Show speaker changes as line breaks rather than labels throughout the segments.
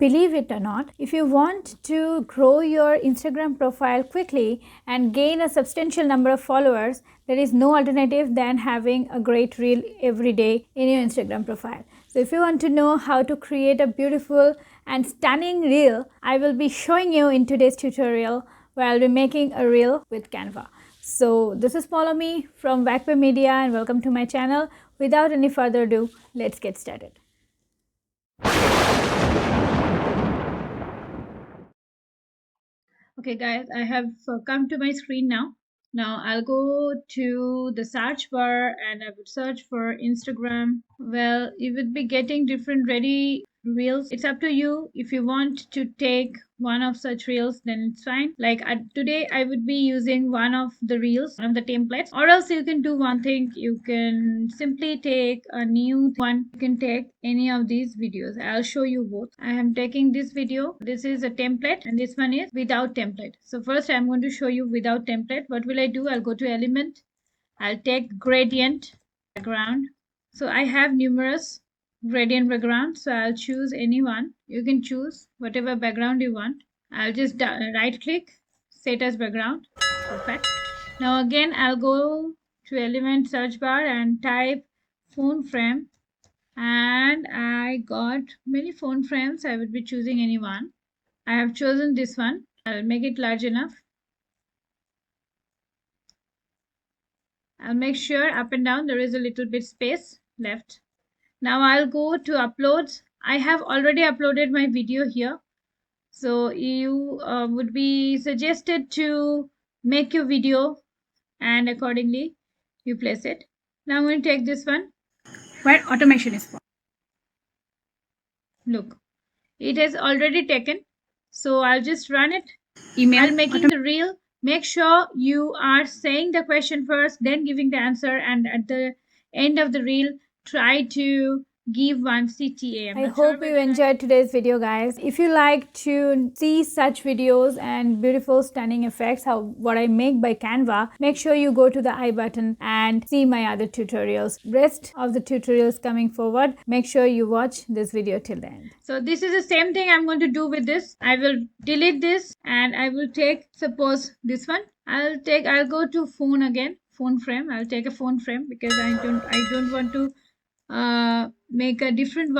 believe it or not, if you want to grow your Instagram profile quickly and gain a substantial number of followers, there is no alternative than having a great reel every day in your Instagram profile. So if you want to know how to create a beautiful and stunning reel, I will be showing you in today's tutorial where I'll be making a reel with Canva. So this is Follow Me from VAGPE Media and welcome to my channel. Without any further ado, let's get started. Okay guys, I have come to my screen now. Now I'll go to the search bar and I would search for Instagram. Well, you would be getting different ready reels. It's up to you. If you want to take one of such reels, then it's fine. Like today I would be using one of the reels, one of the templates, or else you can do one thing. You can simply take a new one. You can take any of these videos. I'll show you both. I am taking this video. This is a template and this one is without template. So first I'm going to show you without template. What will I do? I'll go to element. I'll take gradient background. So I have numerous gradient background, so I'll choose any one. You can choose whatever background you want. I'll just right click, set as background. Perfect. Now again I'll go to element search bar and type phone frame, and I got many phone frames. I would be choosing any one. I have chosen this one. I'll make it large enough. I'll make sure up and down there is a little bit space left. Now I'll go to uploads. I have already uploaded my video here. So you would be suggested to make your video and accordingly you place it. Now I'm going to take this one where automation is for. Look, it has already taken. So I'll just run it. Email making the reel. Make sure you are saying the question first, then giving the answer, and at the end of the reel, try to give one CTA. I hope you enjoyed today's video, guys. If you like to see such videos and beautiful stunning effects, what I make by Canva, make sure you go to the I button and see my other tutorials. Rest of the tutorials coming forward. Make sure you watch this video till the end. So this is the same thing I'm going to do with this. I will delete this and I will take, suppose this one. I'll go to phone again, phone frame. I'll take a phone frame because I don't want to make a different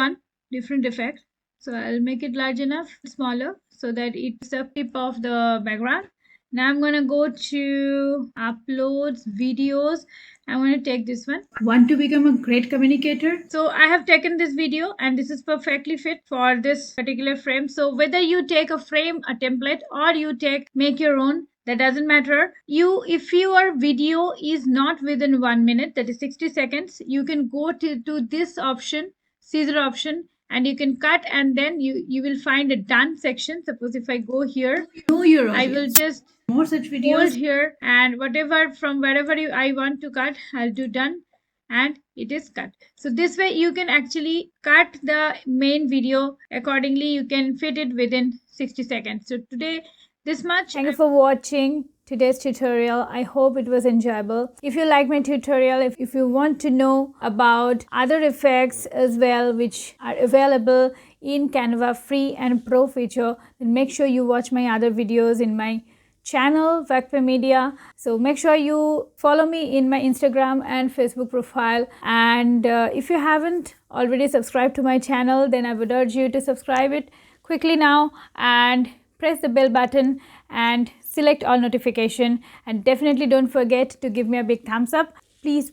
effect. So I'll make it large enough, smaller, so that it's the tip of the background. Now I'm going to go to uploads, videos. I want to take this one. Want to become a great communicator? So I have taken this video and this is perfectly fit for this particular frame. So whether you take a frame, a template, or you make your own, that doesn't matter. If your video is not within 1 minute, that is 60 seconds, you can go to this option, scissor option, and you can cut, and then you will find a done section. Suppose if I go here, I will just more such videos, hold here, and whatever from wherever I want to cut, I'll do done, and it is cut. So this way you can actually cut the main video accordingly. You can fit it within 60 seconds. So today this much. Thank you for watching today's tutorial. I hope it was enjoyable. If you like my tutorial, if you want to know about other effects as well which are available in Canva free and pro feature, then make sure you watch my other videos in my channel VAGPE Media. So make sure you follow me in my Instagram and Facebook profile, and if you haven't already subscribed to my channel, then I would urge you to subscribe it quickly now and press the bell button and select all notification, and definitely don't forget to give me a big thumbs up. Please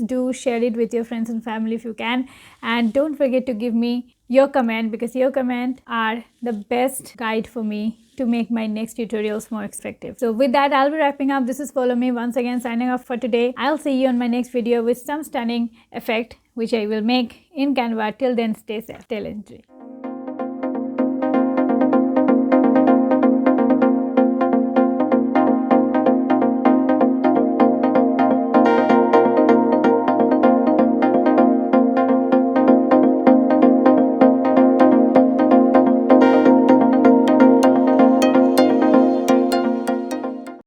do share it with your friends and family if you can, and don't forget to give me your comment, because your comment are the best guide for me to make my next tutorials more effective. So with that, I'll be wrapping up. This is Follow Me once again signing off for today. I'll see you on my next video with some stunning effect which I will make in Canva. Till then, stay safe, stay legendary.